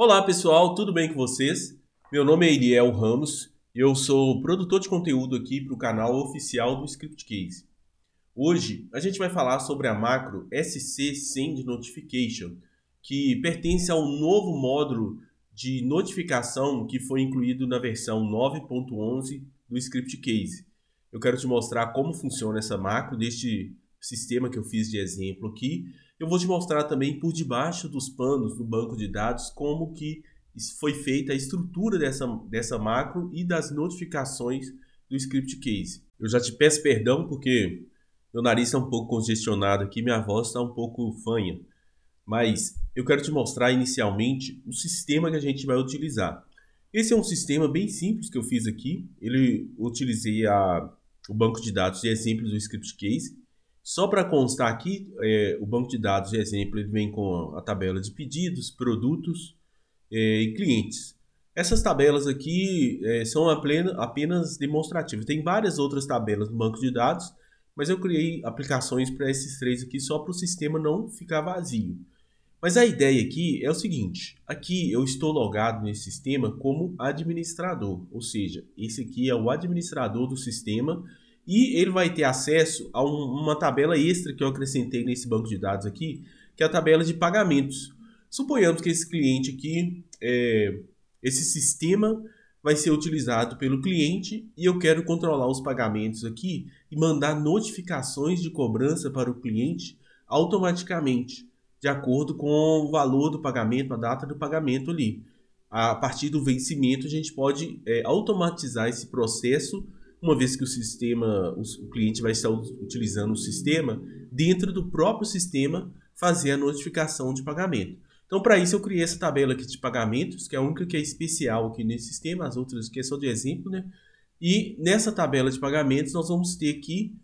Olá pessoal, tudo bem com vocês? Meu nome é Iriel Ramos, eu sou produtor de conteúdo aqui para o canal oficial do ScriptCase. Hoje a gente vai falar sobre a macro SC Send Notification, que pertence ao novo módulo de notificação que foi incluído na versão 9.11 do ScriptCase. Eu quero te mostrar como funciona essa macro deste sistema que eu fiz de exemplo aqui. Eu vou te mostrar também por debaixo dos panos do banco de dados como que foi feita a estrutura dessa macro e das notificações do ScriptCase. Eu já te peço perdão porque meu nariz está um pouco congestionado aqui, minha voz está um pouco fanha. Mas eu quero te mostrar inicialmente o sistema que a gente vai utilizar. Esse é um sistema bem simples que eu fiz aqui. Utilizei o banco de dados de exemplos do ScriptCase. Só para constar aqui, o banco de dados de exemplo ele vem com a tabela de pedidos, produtos e clientes. Essas tabelas aqui são apenas demonstrativas. Tem várias outras tabelas no banco de dados, mas eu criei aplicações para esses três aqui só para o sistema não ficar vazio. Mas a ideia aqui é o seguinte, aqui eu estou logado nesse sistema como administrador, ou seja, esse aqui é o administrador do sistema e ele vai ter acesso a uma tabela extra que eu acrescentei nesse banco de dados aqui, que é a tabela de pagamentos. Suponhamos que esse cliente aqui, esse sistema vai ser utilizado pelo cliente e eu quero controlar os pagamentos aqui e mandar notificações de cobrança para o cliente automaticamente, de acordo com o valor do pagamento, a data do pagamento ali. A partir do vencimento, a gente pode automatizar esse processo, uma vez que o cliente vai estar utilizando o sistema, dentro do próprio sistema, fazer a notificação de pagamento. Então, para isso, eu criei essa tabela aqui de pagamentos, que é a única que é especial aqui nesse sistema, as outras aqui é só de exemplo, né? E nessa tabela de pagamentos, nós vamos ter aqui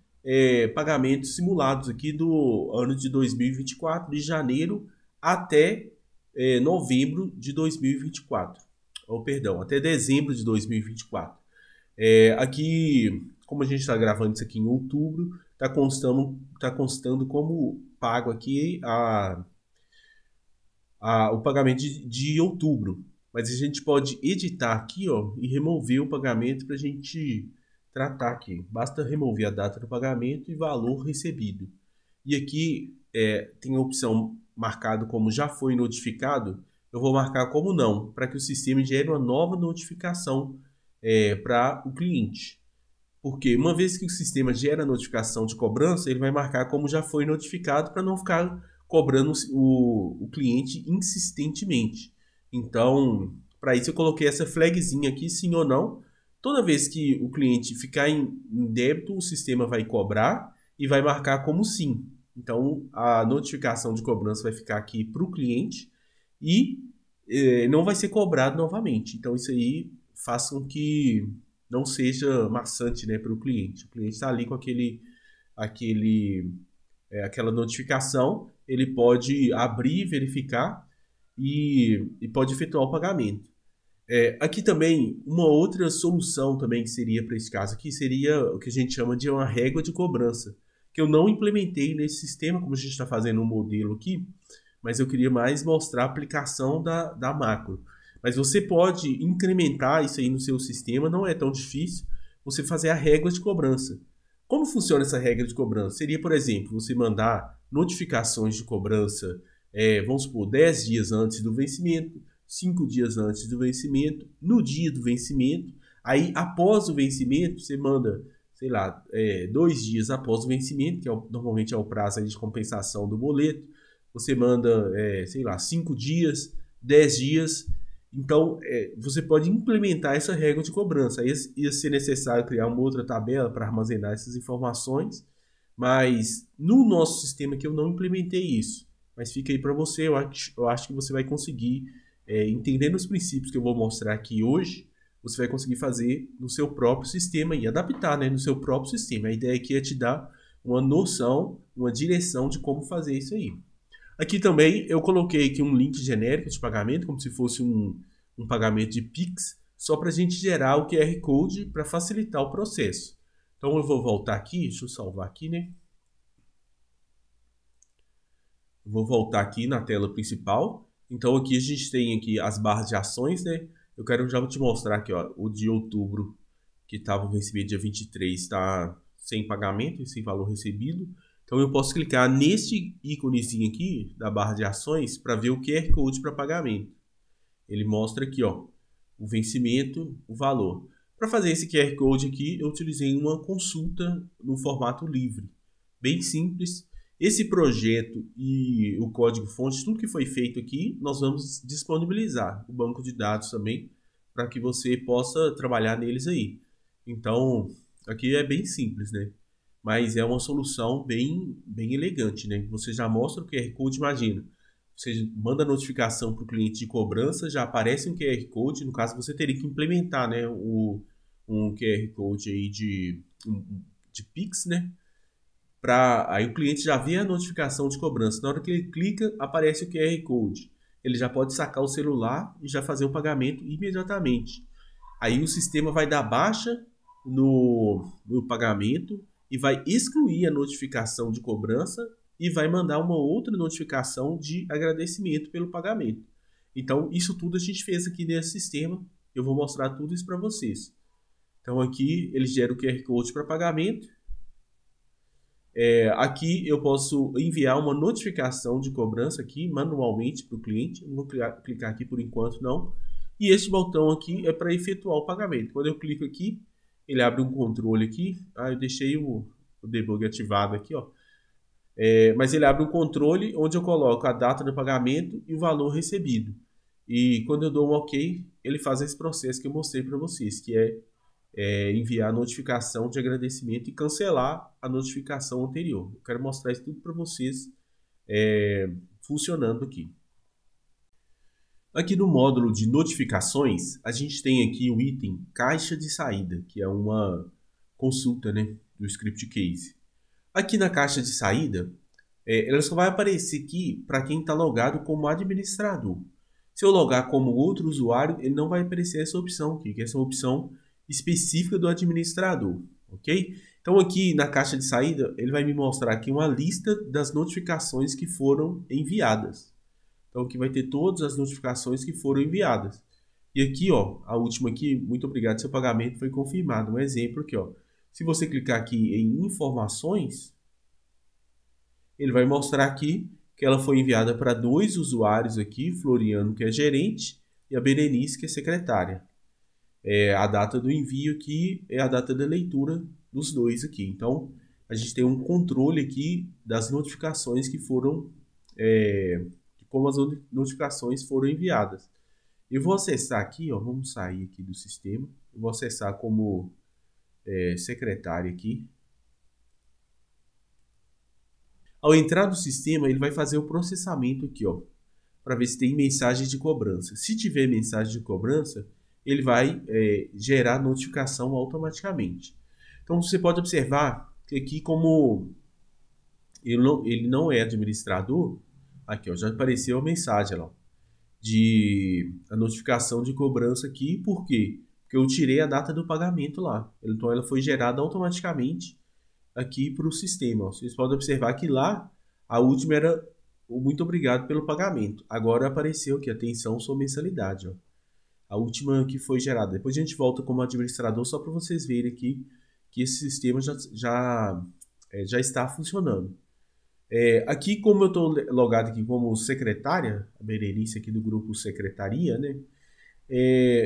pagamentos simulados aqui do ano de 2024, de janeiro até novembro de 2024. Ou, perdão, até dezembro de 2024. Aqui, como a gente está gravando isso aqui em outubro, está constando como pago aqui o pagamento de outubro. Mas a gente pode editar aqui, ó, e remover o pagamento para a gente tratar aqui. Basta remover a data do pagamento e valor recebido. E aqui tem a opção marcado como já foi notificado. Eu vou marcar como não, para que o sistema gere uma nova notificação para o cliente. Porque uma vez que o sistema gera a notificação de cobrança, ele vai marcar como já foi notificado para não ficar cobrando o cliente insistentemente. Então, para isso eu coloquei essa flagzinha aqui, sim ou não. Toda vez que o cliente ficar em débito, o sistema vai cobrar e vai marcar como sim. Então, a notificação de cobrança vai ficar aqui para o cliente e não vai ser cobrado novamente. Então, isso aí faz com que não seja maçante, né, para o cliente. O cliente está ali com aquela notificação, ele pode abrir, verificar e pode efetuar o pagamento. Aqui também, uma outra solução também que seria para esse caso aqui, seria o que a gente chama de uma régua de cobrança, que eu não implementei nesse sistema, como a gente está fazendo um modelo aqui, mas eu queria mais mostrar a aplicação da macro. Mas você pode incrementar isso aí no seu sistema, não é tão difícil, você fazer a régua de cobrança. Como funciona essa regra de cobrança? Seria, por exemplo, você mandar notificações de cobrança, vamos supor, 10 dias antes do vencimento, 5 dias antes do vencimento, no dia do vencimento, aí após o vencimento você manda, sei lá, 2 dias após o vencimento, que normalmente é o prazo de compensação do boleto, você manda, sei lá, 5 dias, 10 dias. Então, você pode implementar essa regra de cobrança. Aí ia ser necessário criar uma outra tabela para armazenar essas informações, mas no nosso sistema aqui eu não implementei isso. Mas fica aí para você, eu acho que você vai conseguir, entendendo os princípios que eu vou mostrar aqui hoje, você vai conseguir fazer no seu próprio sistema e adaptar, né, no seu próprio sistema. A ideia aqui é te dar uma noção, uma direção de como fazer isso aí. Aqui também eu coloquei aqui um link genérico de pagamento, como se fosse um pagamento de Pix, só para a gente gerar o QR Code para facilitar o processo. Então eu vou voltar aqui, deixa eu salvar aqui, né? Vou voltar aqui na tela principal Então aqui a gente tem aqui as barras de ações, né? Eu quero já te mostrar aqui, ó, o de outubro, que estava o vencimento dia 23, está sem pagamento, sem valor recebido. Então eu posso clicar neste íconezinho aqui da barra de ações para ver o QR Code para pagamento. Ele mostra aqui, ó, o vencimento, o valor. Para fazer esse QR Code aqui, eu utilizei uma consulta no formato livre, bem simples. Esse projeto e o código-fonte, tudo que foi feito aqui, nós vamos disponibilizar o banco de dados também, para que você possa trabalhar neles aí. Então, aqui é bem simples, né? Mas é uma solução bem elegante, né? Você já mostra o QR Code, imagina. Você manda notificação para o cliente de cobrança, já aparece um QR Code. No caso, você teria que implementar, né, um QR Code aí de Pix, né? Aí o cliente já vê a notificação de cobrança. Na hora que ele clica, aparece o QR Code. Ele já pode sacar o celular e já fazer o pagamento imediatamente. Aí o sistema vai dar baixa no pagamento e vai excluir a notificação de cobrança e vai mandar uma outra notificação de agradecimento pelo pagamento. Então, isso tudo a gente fez aqui nesse sistema. Eu vou mostrar tudo isso para vocês. Então, aqui ele gera o QR Code para pagamento. Aqui eu posso enviar uma notificação de cobrança aqui manualmente para o cliente. Não vou clicar aqui por enquanto não. E este botão aqui é para efetuar o pagamento. Quando eu clico aqui, ele abre um controle aqui. Eu deixei o debug ativado aqui, ó. Mas ele abre um controle onde eu coloco a data do pagamento e o valor recebido. E quando eu dou um OK, ele faz esse processo que eu mostrei para vocês, que é enviar a notificação de agradecimento e cancelar a notificação anterior. Eu quero mostrar isso tudo para vocês funcionando aqui. Aqui no módulo de notificações, a gente tem aqui o item caixa de saída, que é uma consulta, né, do script case. Aqui na caixa de saída, ela só vai aparecer aqui para quem está logado como administrador. Se eu logar como outro usuário, ele não vai aparecer essa opção aqui, que é essa opção específica do administrador, ok? Então aqui na caixa de saída, ele vai me mostrar aqui uma lista das notificações que foram enviadas. Então aqui vai ter todas as notificações que foram enviadas. E aqui, ó, a última aqui, muito obrigado, seu pagamento foi confirmado. Um exemplo aqui, ó. Se você clicar aqui em informações, ele vai mostrar aqui que ela foi enviada para 2 usuários aqui, Floriano, que é gerente, e a Berenice, que é secretária. A data do envio aqui é a data da leitura dos dois aqui. Então, a gente tem um controle aqui das notificações que foram, de como as notificações foram enviadas. Eu vou acessar aqui, ó, vamos sair aqui do sistema. Eu vou acessar como secretária aqui. Ao entrar no sistema, ele vai fazer o processamento aqui, ó, para ver se tem mensagem de cobrança. Se tiver mensagem de cobrança, ele vai gerar notificação automaticamente. Então você pode observar que aqui, como ele não é administrador, aqui ó, já apareceu a mensagem lá, a notificação de cobrança aqui. Por quê? Porque eu tirei a data do pagamento lá. Então ela foi gerada automaticamente aqui para o sistema. Ó. Vocês podem observar que lá a última era o muito obrigado pelo pagamento. Agora apareceu aqui, atenção, sua mensalidade. Ó. A última que foi gerada. Depois a gente volta como administrador só para vocês verem aqui que esse sistema já está funcionando. Aqui, como eu estou logado aqui como secretária, a Berenice aqui do grupo secretaria, né?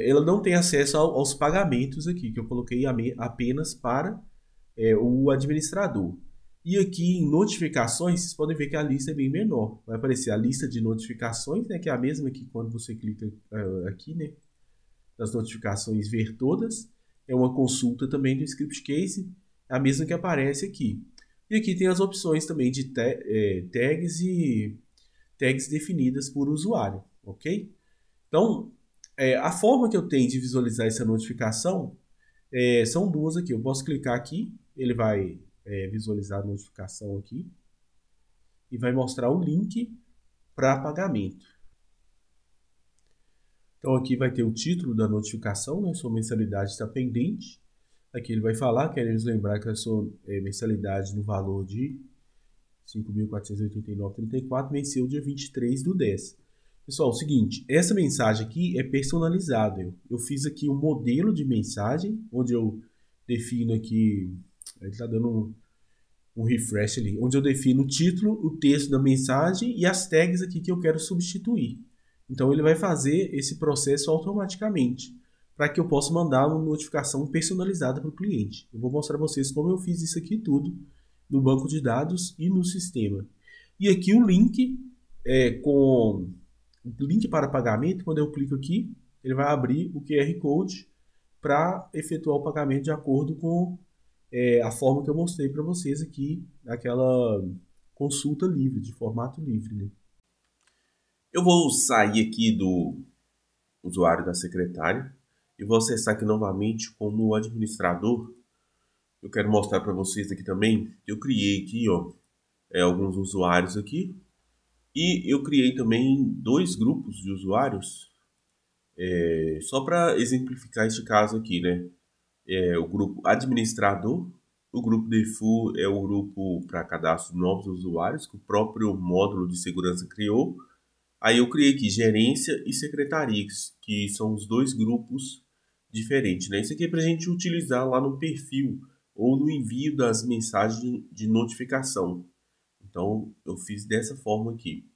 Ela não tem acesso aos pagamentos aqui, que eu coloquei apenas para o administrador. E aqui em notificações, vocês podem ver que a lista é bem menor. Vai aparecer a lista de notificações, né, que é a mesma que quando você clica aqui, né, nas notificações, ver todas. É uma consulta também do script case, a mesma que aparece aqui. E aqui tem as opções também de tags e tags definidas por usuário, ok? Então, a forma que eu tenho de visualizar essa notificação são duas aqui. Eu posso clicar aqui, ele vai visualizar a notificação aqui e vai mostrar o link para pagamento. Então aqui vai ter o título da notificação, né? Sua mensalidade está pendente. Aqui ele vai falar, queremos lembrar que a sua mensalidade no valor de R$ 5.489,34 venceu dia 23/10. Pessoal, é o seguinte, essa mensagem aqui é personalizada. Eu fiz aqui um modelo de mensagem, onde eu defino aqui, ele está dando um refresh ali, onde eu defino o título, o texto da mensagem e as tags aqui que eu quero substituir. Então ele vai fazer esse processo automaticamente, para que eu possa mandar uma notificação personalizada para o cliente. Eu vou mostrar para vocês como eu fiz isso aqui tudo no banco de dados e no sistema. E aqui o link com link para pagamento, quando eu clico aqui, ele vai abrir o QR Code para efetuar o pagamento de acordo com a forma que eu mostrei para vocês aqui, naquela consulta livre, de formato livre. Né? Eu vou sair aqui do usuário da secretária e vou acessar aqui novamente como administrador. Eu quero mostrar para vocês aqui também, eu criei aqui ó, alguns usuários aqui e eu criei também 2 grupos de usuários, só para exemplificar este caso aqui, né? O grupo administrador, o grupo default é o grupo para cadastro de novos usuários, que o próprio módulo de segurança criou. Aí eu criei aqui gerência e secretarias, que são os 2 grupos diferentes, né? Isso aqui é para a gente utilizar lá no perfil ou no envio das mensagens de notificação. Então eu fiz dessa forma aqui.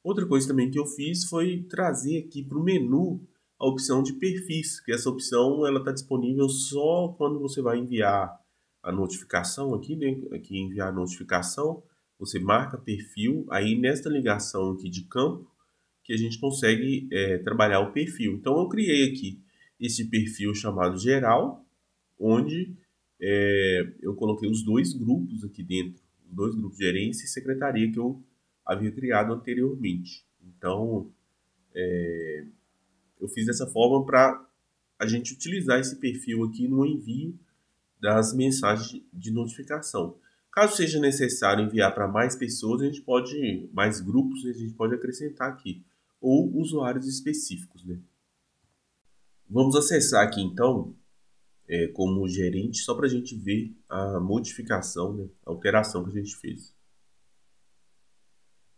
Outra coisa também que eu fiz foi trazer aqui para o menu a opção de perfis, que essa opção ela está disponível só quando você vai enviar a notificação aqui, né? Aqui enviar a notificação, você marca perfil, aí nesta ligação aqui de campo que a gente consegue trabalhar o perfil. Então eu criei aqui esse perfil chamado geral, onde eu coloquei os 2 grupos aqui dentro, os 2 grupos de gerência e secretaria que eu havia criado anteriormente. Então, eu fiz dessa forma para a gente utilizar esse perfil aqui no envio das mensagens de notificação. Caso seja necessário enviar para mais pessoas, a gente pode, mais grupos, a gente pode acrescentar aqui, ou usuários específicos, né? Vamos acessar aqui então, como gerente, só para a gente ver a modificação, né, a alteração que a gente fez.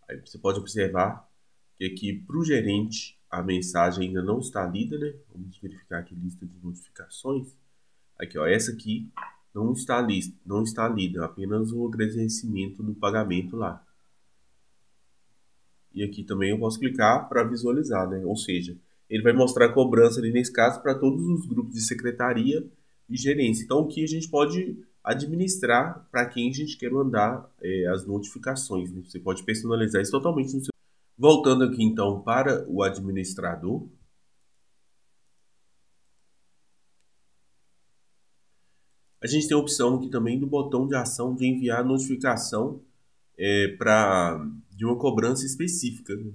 Aí você pode observar que aqui para o gerente a mensagem ainda não está lida, né? Vamos verificar aqui lista de notificações. Aqui, ó, essa aqui não está lista, não está lida, apenas o agradecimento do pagamento lá. E aqui também eu posso clicar para visualizar, né? Ou seja, ele vai mostrar a cobrança ali nesse caso para todos os grupos de secretaria e gerência. Então, o que a gente pode administrar para quem a gente quer mandar as notificações, né? Você pode personalizar isso totalmente no seu. Voltando aqui então para o administrador, a gente tem a opção aqui também do botão de ação de enviar notificação de uma cobrança específica, né?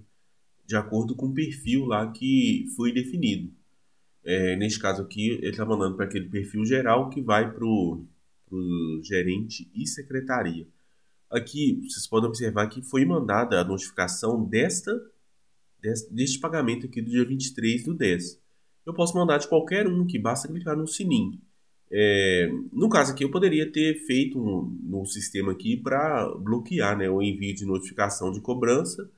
De acordo com o perfil lá que foi definido. Neste caso aqui, ele está mandando para aquele perfil geral que vai para o gerente e secretaria. Aqui, vocês podem observar que foi mandada a notificação deste pagamento aqui do dia 23/10. Eu posso mandar de qualquer um que basta clicar no sininho. No caso aqui, eu poderia ter feito no sistema aqui para bloquear, né, o envio de notificação de cobrança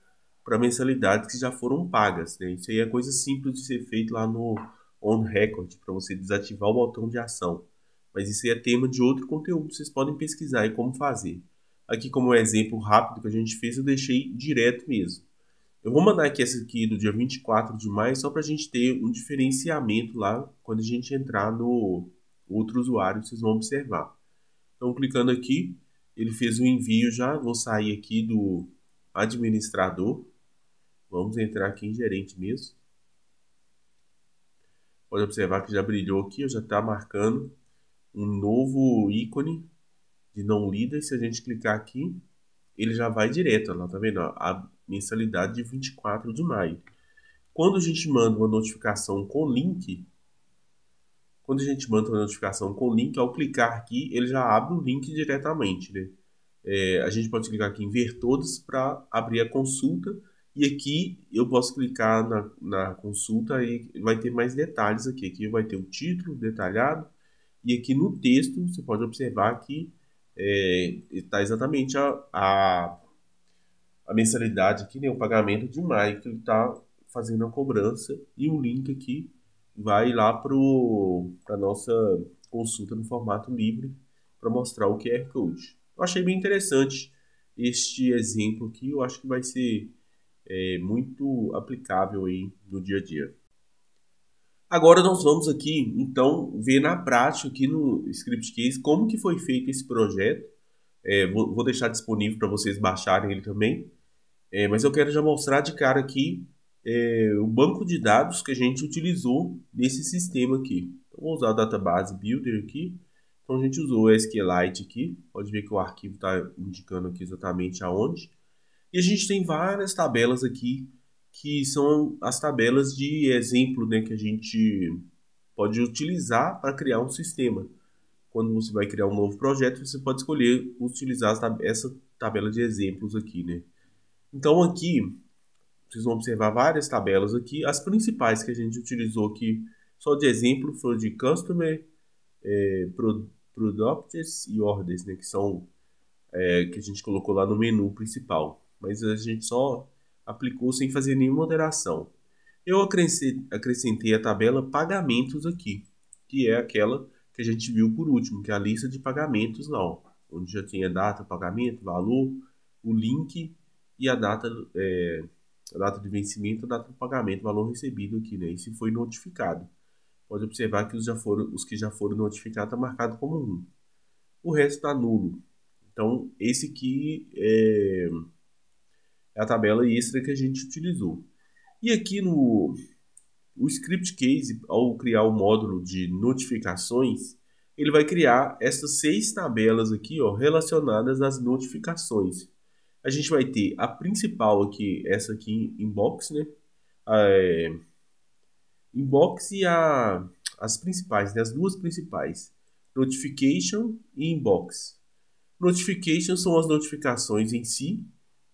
para mensalidades que já foram pagas. Né? Isso aí é coisa simples de ser feito lá no On Record, para você desativar o botão de ação. Mas isso aí é tema de outro conteúdo, vocês podem pesquisar aí como fazer. Aqui como um exemplo rápido que a gente fez, eu deixei direto mesmo. Eu vou mandar aqui essa aqui do dia 24 de maio, só para a gente ter um diferenciamento lá quando a gente entrar no outro usuário, vocês vão observar. Então, clicando aqui, ele fez o envio já, vou sair aqui do administrador, vamos entrar aqui em gerente mesmo. Pode observar que já brilhou aqui, já está marcando um novo ícone de não lida. Se a gente clicar aqui, ele já vai direto, lá tá vendo? A mensalidade de 24 de maio. Quando a gente manda uma notificação com link, ao clicar aqui, ele já abre o link diretamente, né? A gente pode clicar aqui em ver todos para abrir a consulta. E aqui eu posso clicar na consulta e vai ter mais detalhes aqui. Aqui vai ter o título detalhado. E aqui no texto você pode observar que está exatamente a mensalidade aqui, né, o pagamento de maio que ele está fazendo a cobrança e um link aqui vai lá para a nossa consulta no formato livre para mostrar o QR Code. Eu achei bem interessante este exemplo aqui, eu acho que vai ser muito aplicável aí no dia a dia. Agora nós vamos aqui, então, ver na prática aqui no Script Case como que foi feito esse projeto. Vou deixar disponível para vocês baixarem ele também. Mas eu quero já mostrar de cara aqui o banco de dados que a gente utilizou nesse sistema aqui. Então, vou usar o Database Builder aqui. Então, a gente usou o SQLite aqui. Pode ver que o arquivo está indicando aqui exatamente aonde. E a gente tem várias tabelas aqui, que são as tabelas de exemplo, né, que a gente pode utilizar para criar um sistema. Quando você vai criar um novo projeto, você pode escolher utilizar essa tabela de exemplos aqui, né? Então aqui, vocês vão observar várias tabelas aqui. As principais que a gente utilizou aqui, só de exemplo, foram de Customer, Products e Orders, né? Que são que a gente colocou lá no menu principal. Mas a gente só aplicou sem fazer nenhuma alteração. Eu acrescentei a tabela Pagamentos aqui, que é aquela que a gente viu por último, que é a lista de pagamentos lá, ó, onde já tinha data, pagamento, valor, o link e a data de vencimento, a data do pagamento, valor recebido aqui, né? E se foi notificado. Pode observar que os que já foram notificados está marcado como 1. O resto está nulo. Então, esse aqui é a tabela extra que a gente utilizou. E aqui no Script Case, ao criar o módulo de notificações, ele vai criar essas 6 tabelas aqui, ó, relacionadas às notificações. A gente vai ter a principal aqui, essa aqui, Inbox, né? Inbox e as principais, né? As duas principais, Notification e Inbox. Notification são as notificações em si,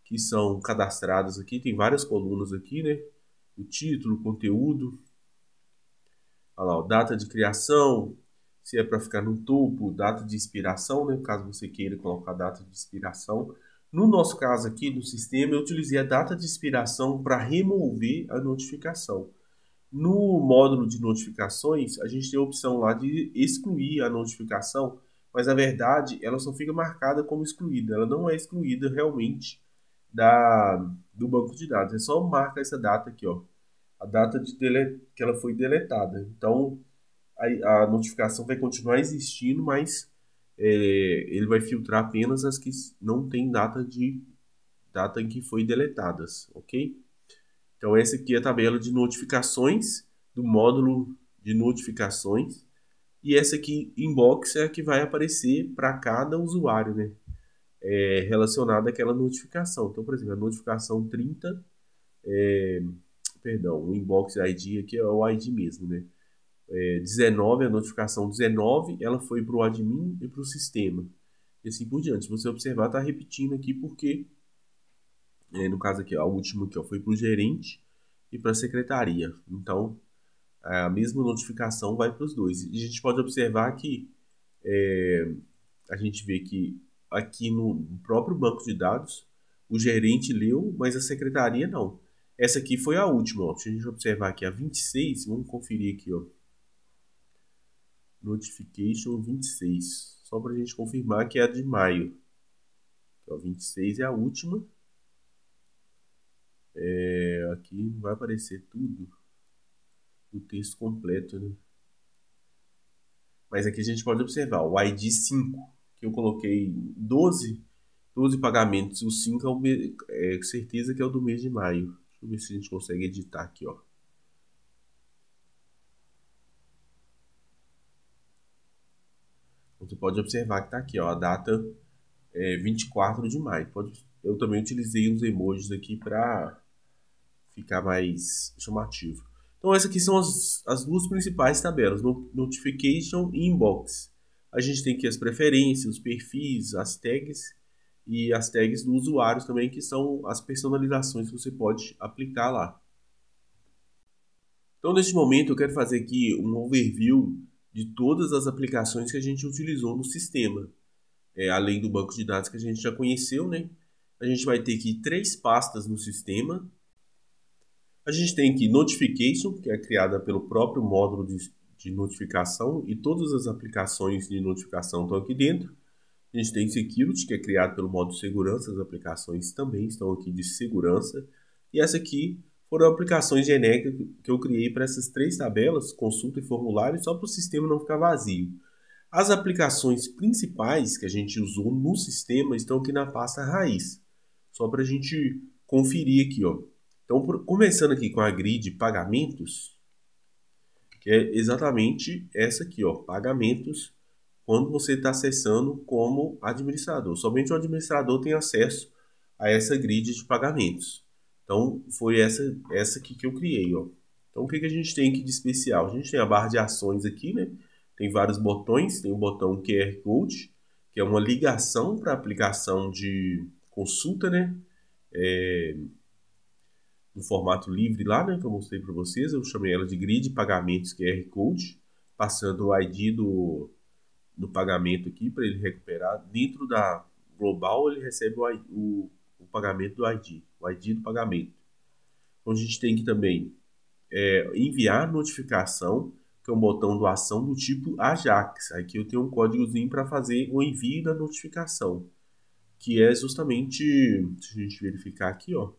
que são cadastradas aqui, tem várias colunas aqui, né? O título, o conteúdo, olha lá, data de criação, se é para ficar no topo, data de expiração, né? Caso você queira colocar data de expiração. No nosso caso aqui do sistema, eu utilizei a data de expiração para remover a notificação. No módulo de notificações, a gente tem a opção lá de excluir a notificação, mas na verdade ela só fica marcada como excluída, ela não é excluída realmente do banco de dados, é só marca essa data aqui, ó, a data que ela foi deletada. Então a notificação vai continuar existindo, mas ele vai filtrar apenas as que não tem data em que foi deletadas, ok? Então essa aqui é a tabela de notificações do módulo de notificações. E essa aqui, Inbox, é a que vai aparecer para cada usuário, né? Relacionada àquela notificação. Então, por exemplo, a notificação 30, o Inbox ID aqui é o ID mesmo, né? 19, a notificação 19, ela foi para o admin e para o sistema. E assim por diante. Se você observar, está repetindo aqui porque, no caso aqui, a última aqui, ó, foi para o gerente e para a secretaria. Então, a mesma notificação vai para os dois. E a gente pode observar que a gente vê que aqui no próprio banco de dados, o gerente leu, mas a secretaria não. Essa aqui foi a última, ó. Se a gente observar aqui a 26, vamos conferir aqui, ó. Notification 26, só para a gente confirmar que é a de maio. Então, 26 é a última. Aqui não vai aparecer tudo, o texto completo, né? Mas aqui a gente pode observar o ID 5, que eu coloquei 12 pagamentos. O 5 é certeza que é o do mês de maio. Deixa eu ver se a gente consegue editar aqui, ó. Você pode observar que está aqui, ó, a data 24 de maio. Eu também utilizei uns emojis aqui para ficar mais chamativo. Então essas aqui são as duas principais tabelas, Notification e Inbox. A gente tem aqui as preferências, os perfis, as tags e as tags do usuário também, que são as personalizações que você pode aplicar lá. Então neste momento eu quero fazer aqui um overview de todas as aplicações que a gente utilizou no sistema. Além do banco de dados que a gente já conheceu, né? A gente vai ter aqui 3 pastas no sistema. A gente tem aqui Notification, que é criada pelo próprio módulo de notificação, e todas as aplicações de notificação estão aqui dentro. A gente tem Security, que é criado pelo módulo de segurança, as aplicações também estão aqui de segurança. E essa aqui foram aplicações genéricas que eu criei para essas três tabelas, consulta e formulário, só para o sistema não ficar vazio. As aplicações principais que a gente usou no sistema estão aqui na pasta raiz, só para a gente conferir aqui, ó. Então, começando aqui com a grid pagamentos, que é exatamente essa aqui, ó, pagamentos, quando você está acessando como administrador. Somente o administrador tem acesso a essa grid de pagamentos. Então, foi essa aqui que eu criei, ó. Então, o que a gente tem aqui de especial? A gente tem a barra de ações aqui, né? Tem vários botões, tem o botão QR Code, que é uma ligação para a aplicação de consulta, né? No formato livre lá, né? Que eu mostrei para vocês, eu chamei ela de grid pagamentos QR Code, passando o ID do pagamento aqui para ele recuperar. Dentro da global, ele recebe o pagamento do ID, o ID do pagamento. Então, a gente tem que também enviar notificação, que é um botão do ação do tipo Ajax. Aqui eu tenho um códigozinho para fazer o envio da notificação, que é justamente, se a gente verificar aqui, ó,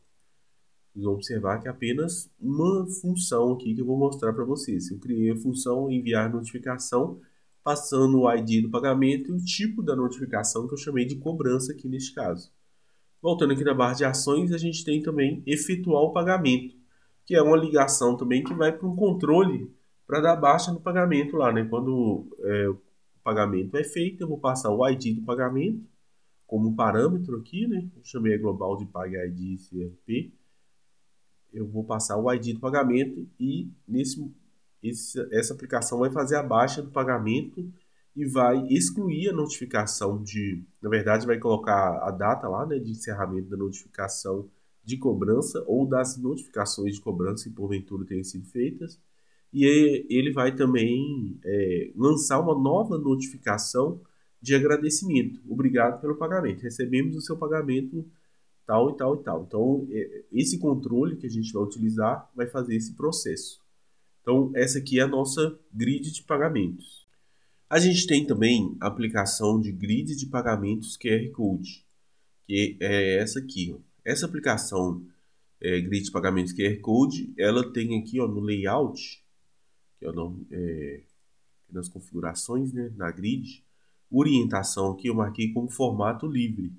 vocês vão observar que é apenas uma função aqui que eu vou mostrar para vocês. Eu criei a função enviar notificação, passando o ID do pagamento e o tipo da notificação que eu chamei de cobrança aqui neste caso. Voltando aqui na barra de ações, a gente tem também efetuar o pagamento, que é uma ligação também que vai para um controle para dar baixa no pagamento lá, né? Quando o pagamento é feito, eu vou passar o ID do pagamento como parâmetro aqui, né? Eu chamei a global de Pag ID CRP. Eu vou passar o ID do pagamento e essa aplicação vai fazer a baixa do pagamento e vai excluir a notificação na verdade vai colocar a data lá, né, de encerramento da notificação de cobrança ou das notificações de cobrança que porventura tenham sido feitas, e ele vai também lançar uma nova notificação de agradecimento. Obrigado pelo pagamento. Recebemos o seu pagamento tal e tal e tal. Então, esse controle que a gente vai utilizar vai fazer esse processo. Então, essa aqui é a nossa grid de pagamentos. A gente tem também a aplicação de grid de pagamentos QR Code, que é essa aqui, ó. Essa aplicação grid de pagamentos QR Code, ela tem aqui, ó, no layout, que é nas configurações, né, na grid, orientação aqui eu marquei como formato livre.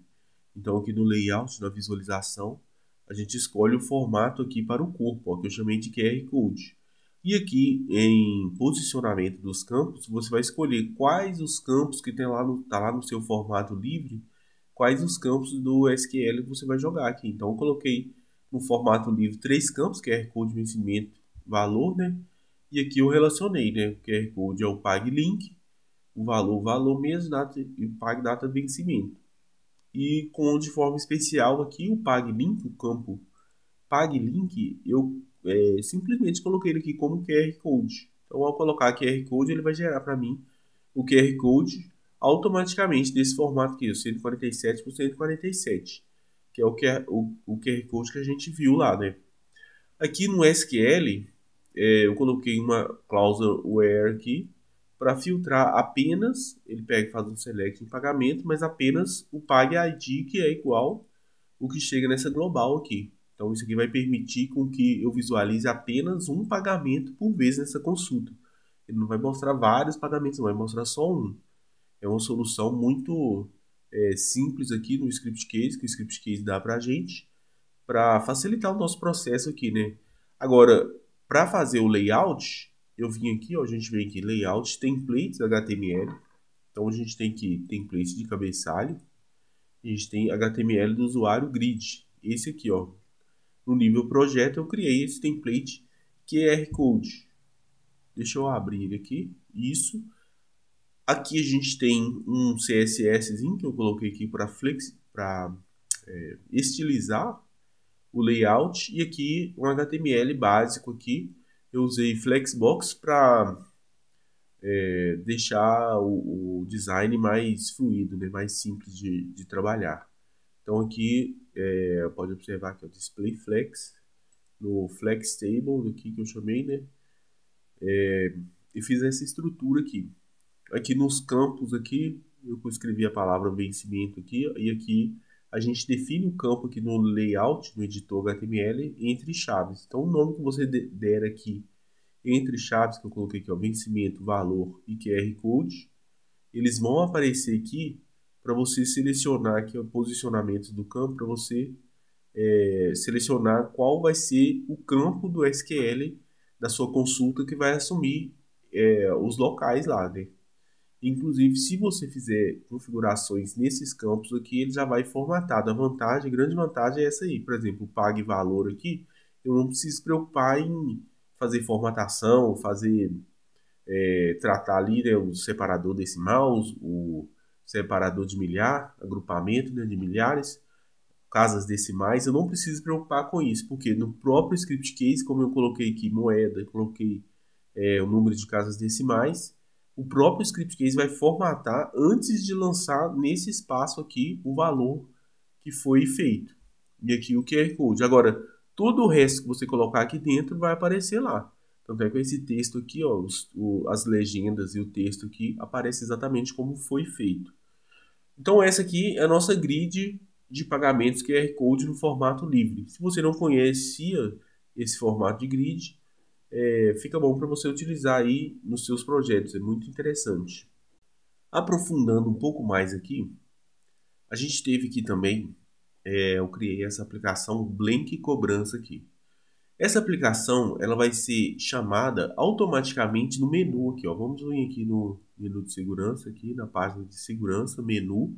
Então, aqui no layout, na visualização, a gente escolhe o formato aqui para o corpo, ó, que eu chamei de QR Code. E aqui em posicionamento dos campos, você vai escolher quais os campos que tem lá no seu formato livre, quais os campos do SQL que você vai jogar aqui. Então, eu coloquei no formato livre 3 campos, QR Code, vencimento, valor, né? E aqui eu relacionei, né? O QR Code é o PagLink, o valor mês, data e o PagData vencimento. E de forma especial aqui o PagLink, o campo PagLink, eu simplesmente coloquei ele aqui como QR Code. Então, ao colocar QR Code, ele vai gerar para mim o QR Code automaticamente desse formato aqui, o 147 por 147, que é o QR Code que a gente viu lá, né? Aqui no SQL, eu coloquei uma cláusula where aqui, para filtrar apenas, ele pega e faz um select em pagamento, mas apenas o Pag ID, que é igual o que chega nessa global aqui. Então isso aqui vai permitir com que eu visualize apenas um pagamento por vez nessa consulta. Ele não vai mostrar vários pagamentos, não vai mostrar só um. É uma solução muito simples aqui no Script Case, que o Script Case dá para a gente, para facilitar o nosso processo aqui, né? Agora, para fazer o layout, eu vim aqui, ó, a gente vem aqui, layout, templates HTML. Então, a gente tem aqui template de cabeçalho. A gente tem HTML do usuário grid. Esse aqui, ó. No nível projeto, eu criei esse template QR Code. Deixa eu abrir ele aqui. Isso. Aqui a gente tem um CSSzinho que eu coloquei aqui para estilizar o layout, e aqui um HTML básico aqui. Eu usei Flexbox para deixar o design mais fluido, né? Mais simples de trabalhar. Então aqui pode observar que é o Display Flex, no Flex Table aqui que eu chamei, né? E fiz essa estrutura aqui. Aqui nos campos aqui, eu escrevi a palavra vencimento aqui, e aqui a gente define o campo aqui no layout, no editor HTML, entre chaves. Então o nome que você der aqui entre chaves, que eu coloquei aqui, ó, vencimento, valor e QR Code, eles vão aparecer aqui para você selecionar aqui o posicionamento do campo, para você selecionar qual vai ser o campo do SQL da sua consulta que vai assumir os locais lá, né? Inclusive, se você fizer configurações nesses campos aqui, ele já vai formatado. A grande vantagem é essa aí. Por exemplo, o pague valor aqui, eu não preciso se preocupar em fazer formatação, tratar ali, né, o separador decimal, o separador de milhar, agrupamento, né, de milhares, casas decimais. Eu não preciso se preocupar com isso, porque no próprio script case, como eu coloquei aqui moeda, coloquei o número de casas decimais, o próprio script case vai formatar antes de lançar nesse espaço aqui o valor que foi feito. E aqui o QR Code. Agora, todo o resto que você colocar aqui dentro vai aparecer lá. Tanto é que esse texto aqui, ó, as legendas e o texto aqui aparece exatamente como foi feito. Então essa aqui é a nossa grid de pagamentos QR Code no formato livre. Se você não conhecia esse formato de grid, fica bom para você utilizar aí nos seus projetos, é muito interessante. Aprofundando um pouco mais aqui, a gente teve aqui também, eu criei essa aplicação Blank Cobrança aqui. Essa aplicação ela vai ser chamada automaticamente no menu aqui, ó. Vamos vir aqui no menu de segurança, aqui na página de segurança, menu.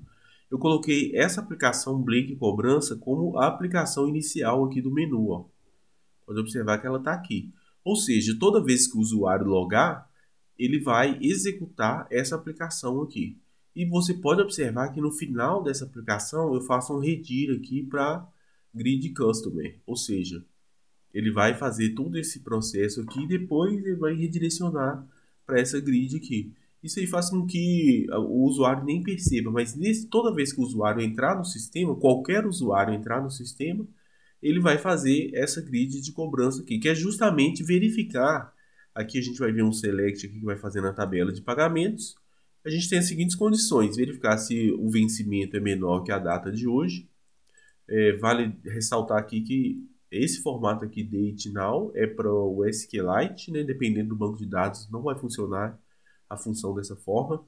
Eu coloquei essa aplicação Blank Cobrança como a aplicação inicial aqui do menu, ó. Pode observar que ela está aqui. Ou seja, toda vez que o usuário logar, ele vai executar essa aplicação aqui. E você pode observar que no final dessa aplicação eu faço um redir aqui para Grid Customer. Ou seja, ele vai fazer todo esse processo aqui e depois ele vai redirecionar para essa grid aqui. Isso aí faz com que o usuário nem perceba, mas toda vez que o usuário entrar no sistema, qualquer usuário entrar no sistema, ele vai fazer essa grid de cobrança aqui, que é justamente verificar. Aqui a gente vai ver um select aqui que vai fazer na tabela de pagamentos. A gente tem as seguintes condições: verificar se o vencimento é menor que a data de hoje. Vale ressaltar aqui que esse formato aqui, Date Now, é para o SQLite, né? Dependendo do banco de dados, não vai funcionar a função dessa forma.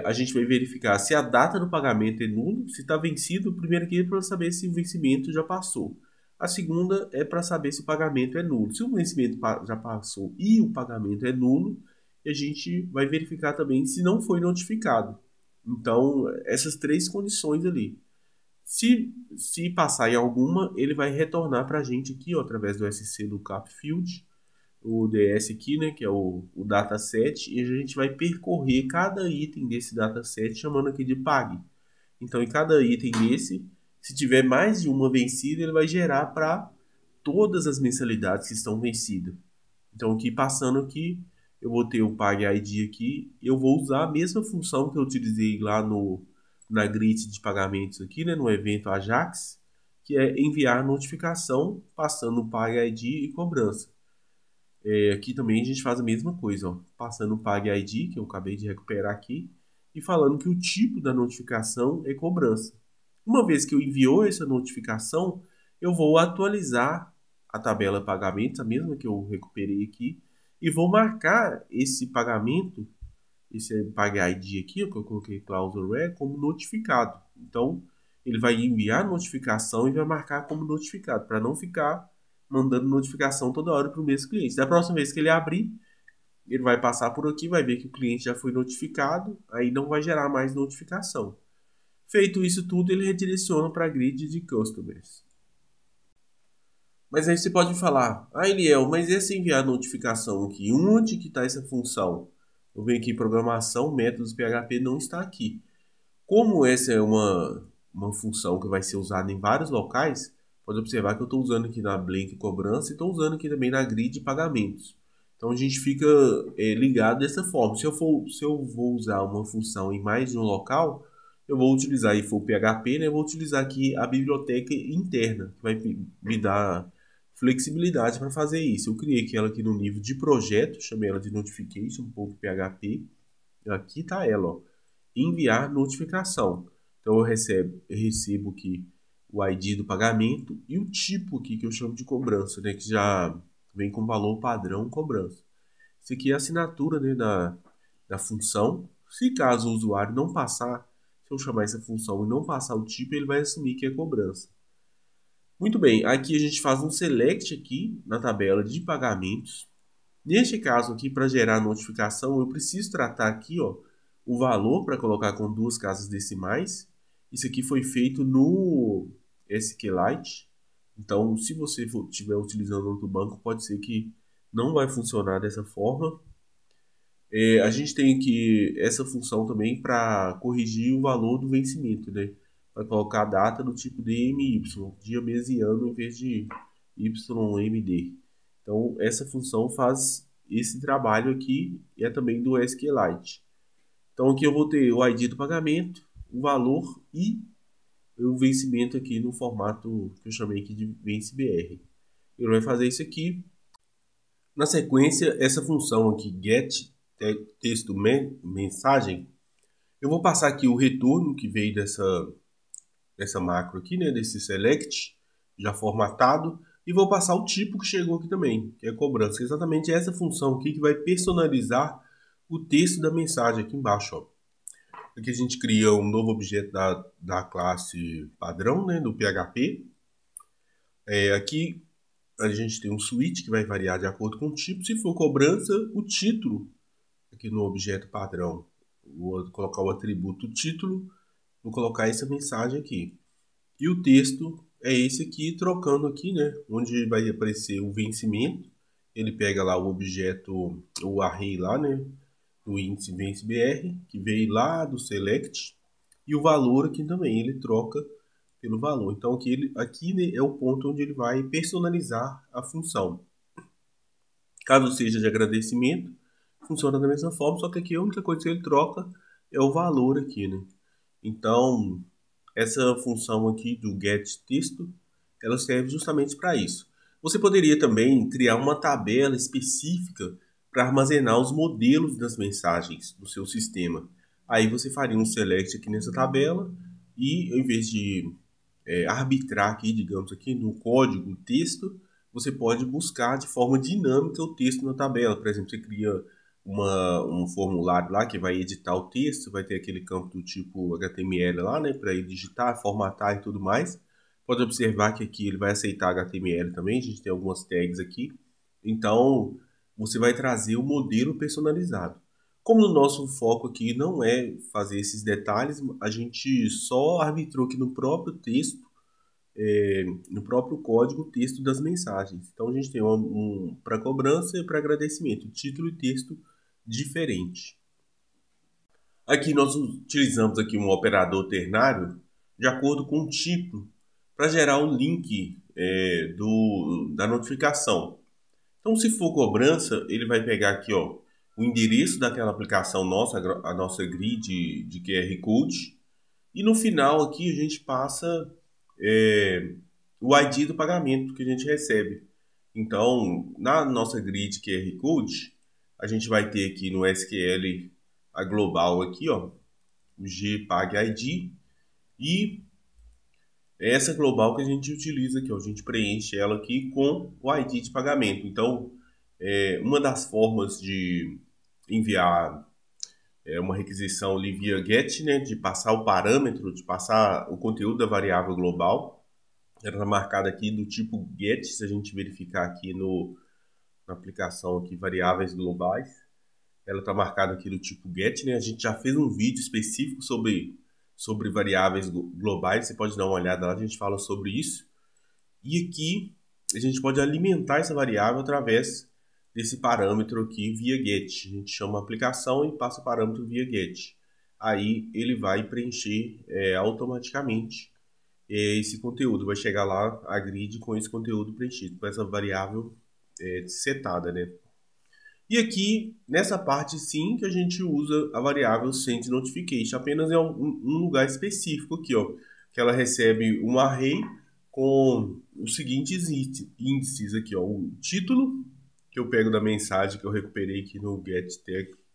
A gente vai verificar se a data do pagamento é nulo, se está vencido. O primeiro aqui é para saber se o vencimento já passou. A segunda é para saber se o pagamento é nulo. Se o vencimento já passou e o pagamento é nulo, a gente vai verificar também se não foi notificado. Então, essas três condições ali. Se passar em alguma, ele vai retornar para a gente aqui, ó, através do SC Lookup Field, o DS aqui, né, que é o dataset, e a gente vai percorrer cada item desse dataset chamando aqui de PAG. Então, em cada item desse, se tiver mais de uma vencida, ele vai gerar para todas as mensalidades que estão vencidas. Então, aqui passando aqui, eu vou ter o PAG ID aqui, eu vou usar a mesma função que eu utilizei lá na grid de pagamentos aqui, né, no evento Ajax, que é enviar notificação passando o PAG ID e cobrança. Aqui também a gente faz a mesma coisa, ó, passando o PAG ID, que eu acabei de recuperar aqui, e falando que o tipo da notificação é cobrança. Uma vez que eu enviou essa notificação, eu vou atualizar a tabela pagamentos, a mesma que eu recuperei aqui, e vou marcar esse pagamento, esse PAG ID aqui, ó, que eu coloquei ClausurWare, como notificado. Então, ele vai enviar notificação e vai marcar como notificado, para não ficar mandando notificação toda hora para o mesmo cliente. Da próxima vez que ele abrir, ele vai passar por aqui, vai ver que o cliente já foi notificado, aí não vai gerar mais notificação. Feito isso tudo, ele redireciona para a grid de customers. Mas aí você pode falar, Eliel, mas esse enviar notificação aqui, onde que está essa função? Eu venho aqui em programação, métodos PHP não está aqui. Como essa é uma função que vai ser usada em vários locais, pode observar que eu estou usando aqui na Blank Cobrança e estou usando aqui também na grid de pagamentos. Então a gente fica ligado dessa forma. Se eu vou usar uma função em mais de um local, eu vou utilizar, e for PHP, né, eu vou utilizar aqui a biblioteca interna, que vai me dar flexibilidade para fazer isso. Eu criei ela aqui no nível de projeto, chamei ela de notification.php. Aqui está ela, ó, enviar notificação. Então eu recebo aqui o ID do pagamento e o tipo aqui que eu chamo de cobrança, né, que já vem com valor padrão cobrança. Isso aqui é a assinatura, né, da função. Se caso o usuário não passar, se eu chamar essa função e não passar o tipo, ele vai assumir que é cobrança. Muito bem, aqui a gente faz um select aqui na tabela de pagamentos. Neste caso aqui, para gerar notificação, eu preciso tratar aqui, ó, o valor para colocar com 2 casas decimais. Isso aqui foi feito no SQLite. Então, se você estiver utilizando outro banco, pode ser que não vai funcionar dessa forma. A gente tem aqui essa função também para corrigir o valor do vencimento, né? Para colocar a data do tipo DMY, dia, mês e ano, em vez de YMD. Então, essa função faz esse trabalho aqui e é também do SQLite. Então, aqui eu vou ter o ID do pagamento, o valor e o vencimento aqui no formato que eu chamei aqui de VenceBR. Ele vai fazer isso aqui. Na sequência, essa função aqui, get texto mensagem, eu vou passar aqui o retorno que veio dessa macro aqui, né, desse select, já formatado, e vou passar o tipo que chegou aqui também, que é cobrança. Exatamente essa função aqui que vai personalizar o texto da mensagem aqui embaixo, ó. Aqui a gente cria um novo objeto da classe padrão, né, do PHP. Aqui a gente tem um switch que vai variar de acordo com o tipo. Se for cobrança, o título, aqui no objeto padrão, vou colocar o atributo título, vou colocar essa mensagem aqui. E o texto é esse aqui, trocando aqui, né, onde vai aparecer o vencimento. Ele pega lá o objeto, o array lá, né, do índice VenceBR, que veio lá do select, e o valor aqui também, ele troca pelo valor. Então aqui né, é o ponto onde ele vai personalizar a função. Caso seja de agradecimento, funciona da mesma forma, só que aqui a única coisa que ele troca é o valor aqui, né? Então, essa função aqui do getTexto, ela serve justamente para isso. Você poderia também criar uma tabela específica para armazenar os modelos das mensagens do seu sistema. Aí você faria um select aqui nessa tabela e, em vez de arbitrar aqui, digamos aqui no código texto, você pode buscar de forma dinâmica o texto na tabela. Por exemplo, você cria um formulário lá que vai editar o texto, vai ter aquele campo do tipo HTML lá, né, para ele digitar, formatar e tudo mais. Pode observar que aqui ele vai aceitar HTML também, a gente tem algumas tags aqui. Então, você vai trazer o modelo personalizado. Como o nosso foco aqui não é fazer esses detalhes, a gente só arbitrou aqui no próprio texto, no próprio código, o texto das mensagens. Então a gente tem para cobrança e para agradecimento, título e texto diferente. Aqui nós utilizamos aqui um operador ternário de acordo com o tipo para gerar o link da notificação. Então, se for cobrança, ele vai pegar aqui, ó, o endereço daquela aplicação nossa, a nossa grid de QR Code, e no final aqui a gente passa o ID do pagamento que a gente recebe. Então, na nossa grid QR Code, a gente vai ter aqui no SQL a global aqui, ó, o GPagID, e essa global que a gente utiliza aqui, ó, a gente preenche ela aqui com o ID de pagamento. Então, uma das formas de enviar uma requisição ali via GET, né, de passar o parâmetro, de passar o conteúdo da variável global, ela está marcada aqui do tipo GET. Se a gente verificar aqui na aplicação aqui, variáveis globais, ela está marcada aqui do tipo GET, né? A gente já fez um vídeo específico sobre variáveis globais, você pode dar uma olhada lá, a gente fala sobre isso. E aqui a gente pode alimentar essa variável através desse parâmetro aqui via GET. A gente chama a aplicação e passa o parâmetro via GET. Aí ele vai preencher automaticamente esse conteúdo, vai chegar lá a grid com esse conteúdo preenchido, com essa variável setada, né? E aqui, nessa parte sim, que a gente usa a variável sendNotification, apenas em um lugar específico aqui, ó, que ela recebe um array com os seguintes índices aqui, ó, o título, que eu pego da mensagem que eu recuperei aqui no get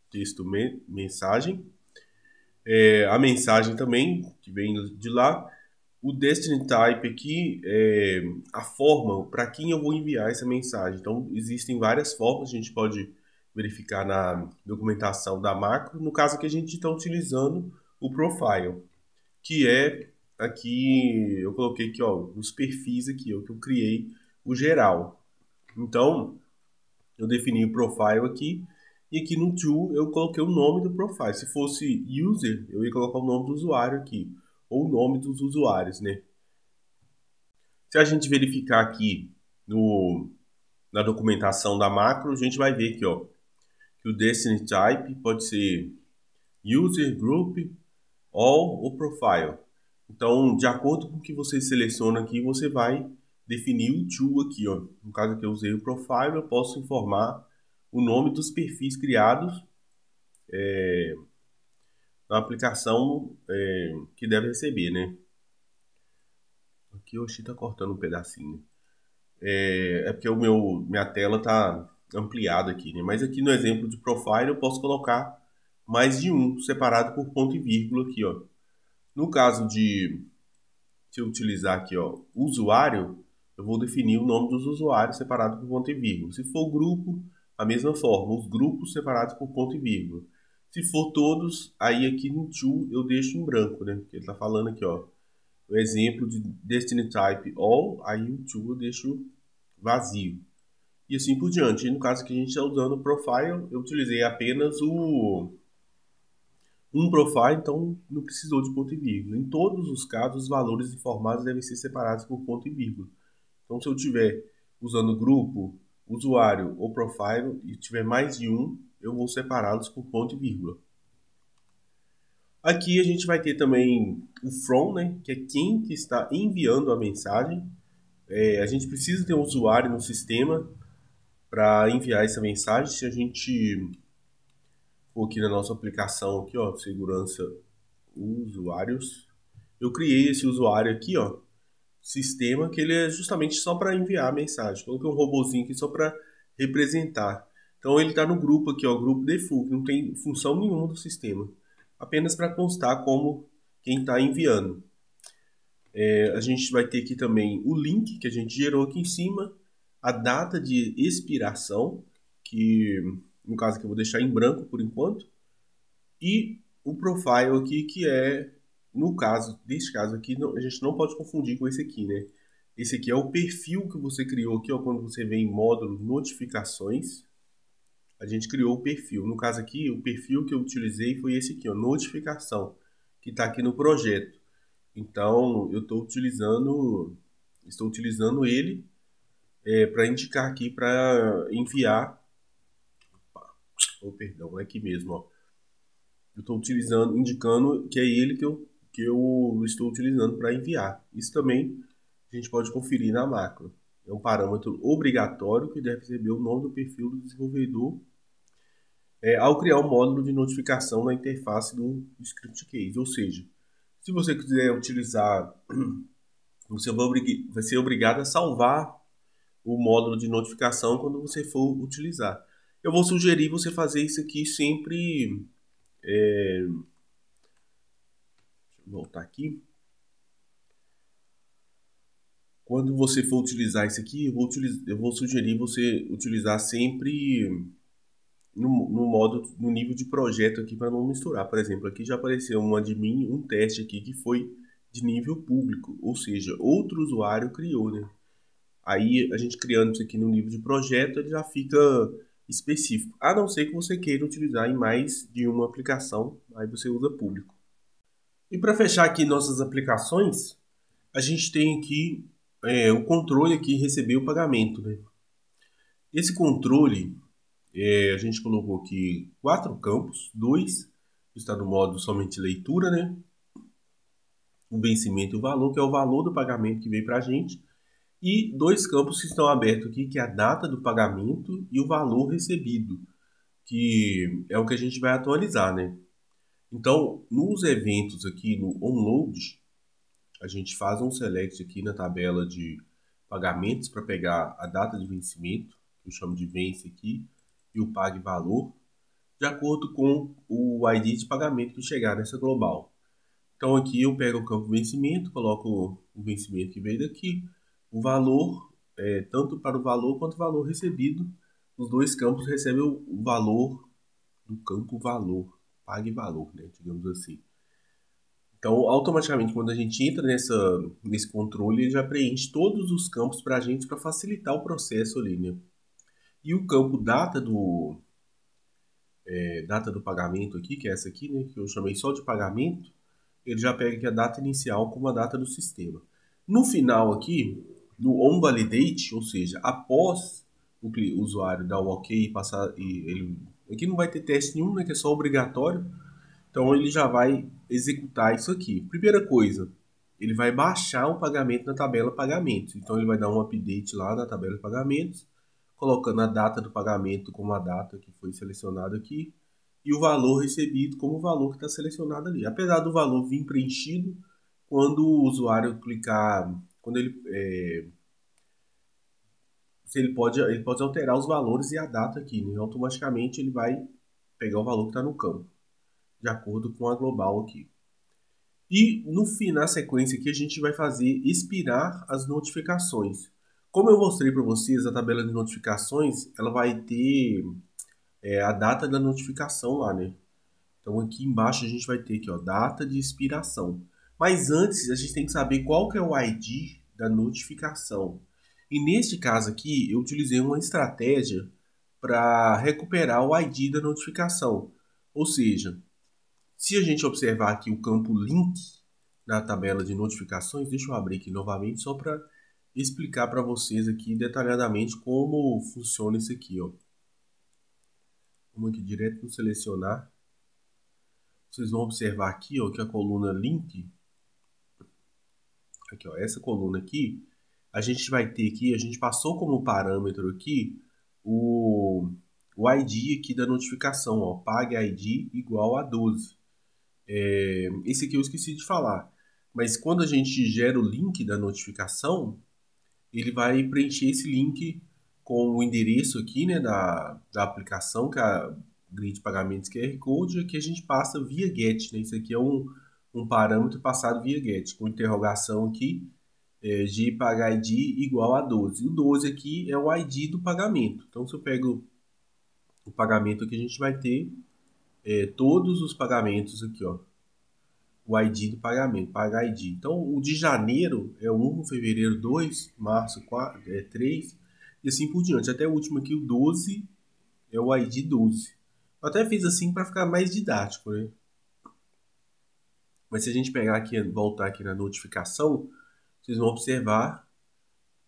texto mensagem, a mensagem também, que vem de lá, o Destiny Type aqui é a forma para quem eu vou enviar essa mensagem. Então, existem várias formas, a gente pode verificar na documentação da macro. No caso aqui, a gente está utilizando o Profile, que é aqui, eu coloquei aqui, ó, os perfis aqui, ó, que eu criei o geral. Então, eu defini o Profile aqui, e aqui no To eu coloquei o nome do Profile. Se fosse User, eu ia colocar o nome do usuário aqui, ou o nome dos usuários, né? Se a gente verificar aqui na documentação da macro, a gente vai ver aqui, ó, que o Destiny Type pode ser User, Group, All ou Profile. Então, de acordo com o que você seleciona aqui, você vai definir o To aqui, ó. No caso aqui eu usei o Profile, eu posso informar o nome dos perfis criados na aplicação que deve receber, né? Aqui o Oxi tá cortando um pedacinho. É porque minha tela tá ampliada aqui, né? Mas aqui no exemplo de profile eu posso colocar mais de um, separado por ponto e vírgula aqui, ó. No caso se eu utilizar aqui, ó, usuário, eu vou definir o nome dos usuários separado por ponto e vírgula. Se for grupo, a mesma forma, os grupos separados por ponto e vírgula. Se for todos, aí aqui no To eu deixo em branco, né? Porque ele tá falando aqui, ó, o exemplo de Destiny Type All, aí o To eu deixo vazio. E assim por diante. E no caso que a gente está usando o Profile, eu utilizei apenas um Profile, então não precisou de ponto e vírgula. Em todos os casos, os valores informados devem ser separados por ponto e vírgula. Então, se eu estiver usando grupo, usuário ou Profile e tiver mais de um, eu vou separá-los por ponto e vírgula. Aqui a gente vai ter também o From, né, que é quem que está enviando a mensagem. A gente precisa ter um usuário no sistema para enviar essa mensagem. Se a gente for aqui na nossa aplicação, aqui, ó, segurança usuários, eu criei esse usuário aqui, ó, sistema, que ele é justamente só para enviar a mensagem. Coloquei um robozinho aqui só para representar. Então ele está no grupo aqui, ó, grupo default, não tem função nenhuma do sistema, apenas para constar como quem está enviando. A gente vai ter aqui também o link que a gente gerou aqui em cima, a data de expiração, que no caso aqui eu vou deixar em branco por enquanto, e o profile aqui, que é, no caso, desse caso aqui, a gente não pode confundir com esse aqui, né? Esse aqui é o perfil que você criou aqui, ó, quando você vem em módulo notificações, a gente criou o perfil. No caso aqui, o perfil que eu utilizei foi esse aqui, ó, notificação, que está aqui no projeto. Então, eu estou utilizando ele para indicar aqui, para enviar. Perdão, é aqui mesmo, ó. Eu estou indicando que é ele que eu estou utilizando para enviar. Isso também a gente pode conferir na macro. É um parâmetro obrigatório que deve receber o nome do perfil do desenvolvedor ao criar um módulo de notificação na interface do script case. Ou seja, se você quiser utilizar, você vai ser obrigado a salvar o módulo de notificação quando você for utilizar. Eu vou sugerir você fazer isso aqui sempre. Deixa eu voltar aqui. Quando você for utilizar isso aqui, eu vou sugerir você utilizar sempre no nível de projeto aqui, para não misturar. Por exemplo, aqui já apareceu um admin, um teste aqui que foi de nível público, ou seja, outro usuário criou, né? Aí a gente criando isso aqui no nível de projeto, ele já fica específico. A não ser que você queira utilizar em mais de uma aplicação, aí você usa público. E para fechar aqui nossas aplicações, a gente tem aqui o controle aqui, receber o pagamento, né? Esse controle, a gente colocou aqui 4 campos, 2 está no modo somente leitura, né? O vencimento e o valor, que é o valor do pagamento que veio para a gente, e 2 campos que estão abertos aqui, que é a data do pagamento e o valor recebido, que é o que a gente vai atualizar, né? Então, nos eventos aqui no onload, a gente faz um select aqui na tabela de pagamentos para pegar a data de vencimento, que eu chamo de vence aqui, e o pague valor, de acordo com o ID de pagamento que chegar nessa global. Então aqui eu pego o campo vencimento, coloco o vencimento que veio daqui, o valor, tanto para o valor quanto o valor recebido. Os dois campos recebem o valor do campo valor, pague valor, né, digamos assim. Então, automaticamente, quando a gente entra nesse controle, ele já preenche todos os campos para a gente, para facilitar o processo ali, né? E o campo data do pagamento aqui, que é essa aqui, né, que eu chamei só de pagamento, ele já pega aqui a data inicial como a data do sistema. No final aqui, no onValidate, ou seja, após o usuário dar o OK e passar, aqui não vai ter teste nenhum, né, que é só obrigatório. Então ele já vai executar isso aqui. Primeira coisa, ele vai baixar o pagamento na tabela pagamentos. Então ele vai dar um update lá na tabela de pagamentos, colocando a data do pagamento como a data que foi selecionada aqui e o valor recebido como o valor que está selecionado ali. Apesar do valor vir preenchido, quando o usuário clicar, quando ele pode alterar os valores e a data aqui, né? Automaticamente ele vai pegar o valor que está no campo, de acordo com a global aqui. E no fim, na sequência aqui, a gente vai fazer expirar as notificações. Como eu mostrei para vocês, a tabela de notificações, ela vai ter a data da notificação lá, né? Então aqui embaixo a gente vai ter aqui, ó, data de expiração. Mas antes a gente tem que saber qual que é o ID da notificação. E neste caso aqui, eu utilizei uma estratégia para recuperar o ID da notificação. Ou seja, se a gente observar aqui o campo link na tabela de notificações, deixa eu abrir aqui novamente só para explicar para vocês aqui detalhadamente como funciona isso aqui, ó. Vamos aqui direto no selecionar. Vocês vão observar aqui, ó, que a coluna link, aqui, ó, essa coluna aqui, a gente vai ter aqui, a gente passou como parâmetro aqui o ID aqui da notificação, ó, pague ID igual a 12. Esse aqui eu esqueci de falar, mas quando a gente gera o link da notificação, ele vai preencher esse link com o endereço aqui, né, da aplicação, que é a Grid Pagamentos QR Code, que a gente passa via GET, né? Isso aqui é um parâmetro passado via GET, com interrogação aqui, de pagar ID igual a 12. O 12 aqui é o ID do pagamento. Então, se eu pego o pagamento aqui, a gente vai ter todos os pagamentos aqui, ó. O ID do pagamento, pagar ID. Então, o de janeiro é 1, fevereiro 2, março 4, 3, e assim por diante. Até o último aqui, o 12, é o ID 12. Eu até fiz assim para ficar mais didático, né? Mas se a gente pegar aqui, voltar aqui na notificação, vocês vão observar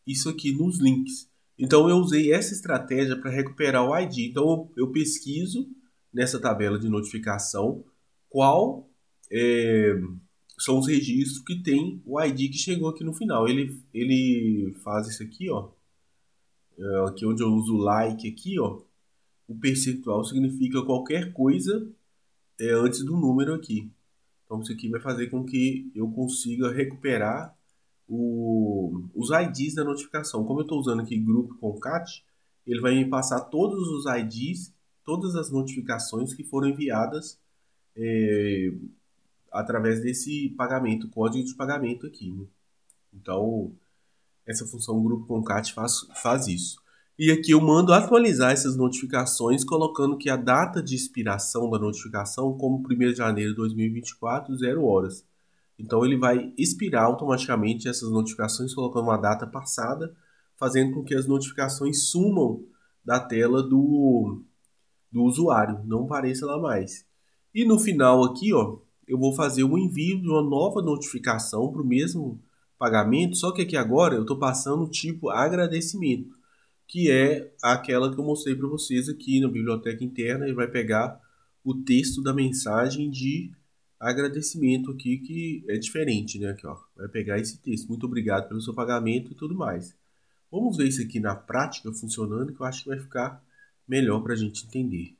isso aqui nos links. Então, eu usei essa estratégia para recuperar o ID. Então, eu pesquiso nessa tabela de notificação qual são os registros que tem o ID que chegou aqui no final. Ele faz isso aqui, ó. Aqui onde eu uso o like aqui, ó. O percentual significa qualquer coisa antes do número aqui. Então isso aqui vai fazer com que eu consiga recuperar os IDs da notificação. Como eu estou usando aqui grupo concat, ele vai me passar todos os IDs, todas as notificações que foram enviadas através desse pagamento, código de pagamento aqui, né? Então, essa função grupo concat faz isso. E aqui eu mando atualizar essas notificações, colocando que a data de expiração da notificação como 1º de janeiro de 2024, 0 horas. Então ele vai expirar automaticamente essas notificações, colocando uma data passada, fazendo com que as notificações sumam da tela do usuário, não apareça lá mais. E no final aqui, ó, eu vou fazer um envio de uma nova notificação para o mesmo pagamento, só que aqui agora eu estou passando o tipo agradecimento, que é aquela que eu mostrei para vocês aqui na biblioteca interna. Ele vai pegar o texto da mensagem de agradecimento aqui, que é diferente, né? Aqui, ó, vai pegar esse texto, muito obrigado pelo seu pagamento e tudo mais. Vamos ver isso aqui na prática funcionando, que eu acho que vai ficar melhor para a gente entender.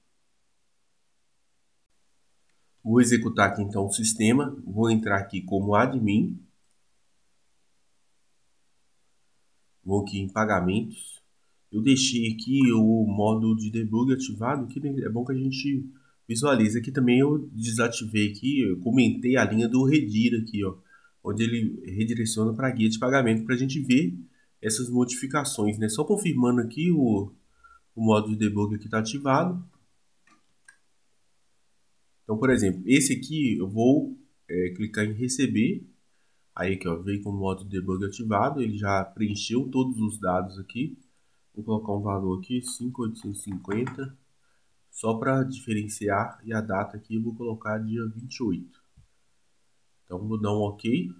Vou executar aqui então o sistema, vou entrar aqui como admin, Vou aqui em pagamentos. Eu deixei aqui o modo de debug ativado, que é bom que a gente visualize. Aqui também eu desativei aqui, eu comentei a linha do Redir aqui, ó, onde ele redireciona para a guia de pagamento para a gente ver essas modificações, né? Só confirmando aqui o modo de debug aqui está ativado. Então, por exemplo, esse aqui eu vou clicar em receber. Aí aqui, ó, veio com o modo de debug ativado, ele já preencheu todos os dados aqui. Vou colocar um valor aqui, 5.850, só para diferenciar, e a data aqui eu vou colocar dia 28. Então vou dar um OK.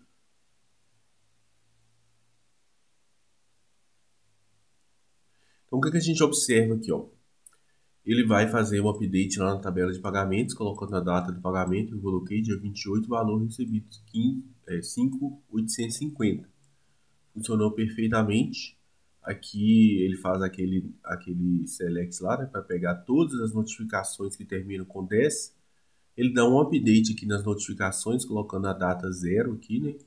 Então o que a gente observa aqui, ó? Ele vai fazer um update lá na tabela de pagamentos, colocando a data de pagamento, eu coloquei dia 28, valor recebido 5.850. Funcionou perfeitamente. Aqui ele faz aquele select lá, né, para pegar todas as notificações que terminam com 10. Ele dá um update aqui nas notificações, colocando a data 0 aqui, né?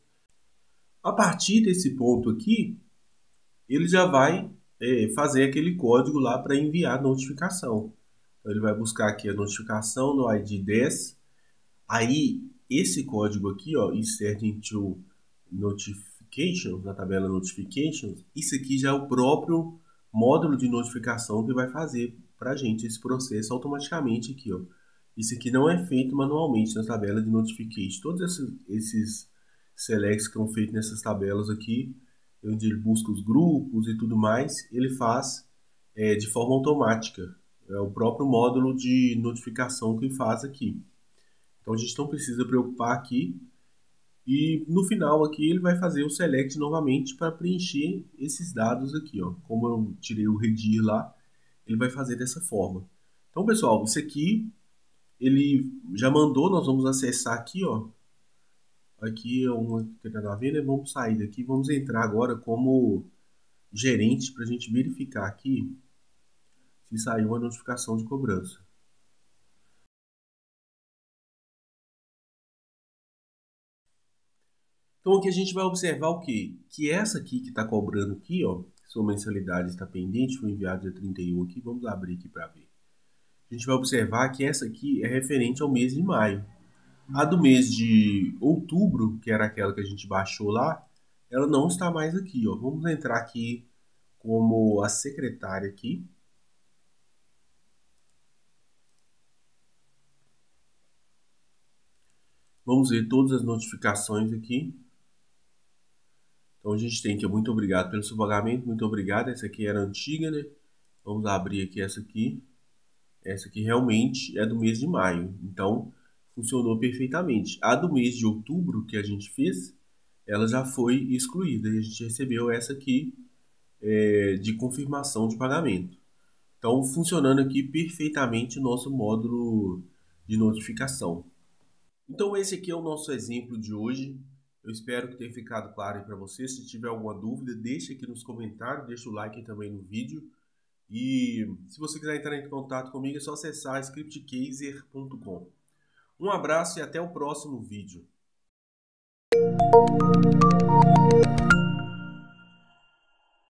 A partir desse ponto aqui, ele já vai fazer aquele código lá para enviar a notificação. Então ele vai buscar aqui a notificação no ID 10. Aí esse código aqui, ó, insert into notifications, na tabela notifications, isso aqui já é o próprio módulo de notificação que vai fazer para a gente esse processo automaticamente aqui, ó. Isso aqui não é feito manualmente na tabela de notifications. Todos esses selects que são feitos nessas tabelas aqui, onde ele busca os grupos e tudo mais, ele faz de forma automática. É o próprio módulo de notificação que faz aqui. Então a gente não precisa preocupar aqui. E no final aqui ele vai fazer o select novamente para preencher esses dados aqui, ó. Como eu tirei o redir lá, ele vai fazer dessa forma. Então, pessoal, isso aqui ele já mandou, nós vamos acessar aqui, ó. Aqui é uma que está vendo, né? Vamos sair daqui, vamos entrar agora como gerente para a gente verificar aqui se saiu uma notificação de cobrança. Então aqui a gente vai observar o quê? Que essa aqui que está cobrando aqui, ó, sua mensalidade está pendente, foi enviada dia 31 aqui, vamos abrir aqui para ver. A gente vai observar que essa aqui é referente ao mês de maio. A do mês de outubro, que era aquela que a gente baixou lá, ela não está mais aqui, ó. Vamos entrar aqui como a secretária aqui. Vamos ver todas as notificações aqui. Então a gente tem aqui, muito obrigado pelo seu pagamento, muito obrigado. Essa aqui era antiga, né? Vamos abrir aqui essa aqui. Essa aqui realmente é do mês de maio, então funcionou perfeitamente. A do mês de outubro que a gente fez, ela já foi excluída e a gente recebeu essa aqui de confirmação de pagamento. Então funcionando aqui perfeitamente o nosso módulo de notificação. Então esse aqui é o nosso exemplo de hoje. Eu espero que tenha ficado claro aí para você. Se tiver alguma dúvida, deixa aqui nos comentários, deixa o like também no vídeo. E se você quiser entrar em contato comigo, é só acessar scriptcaser.com. Um abraço e até o próximo vídeo.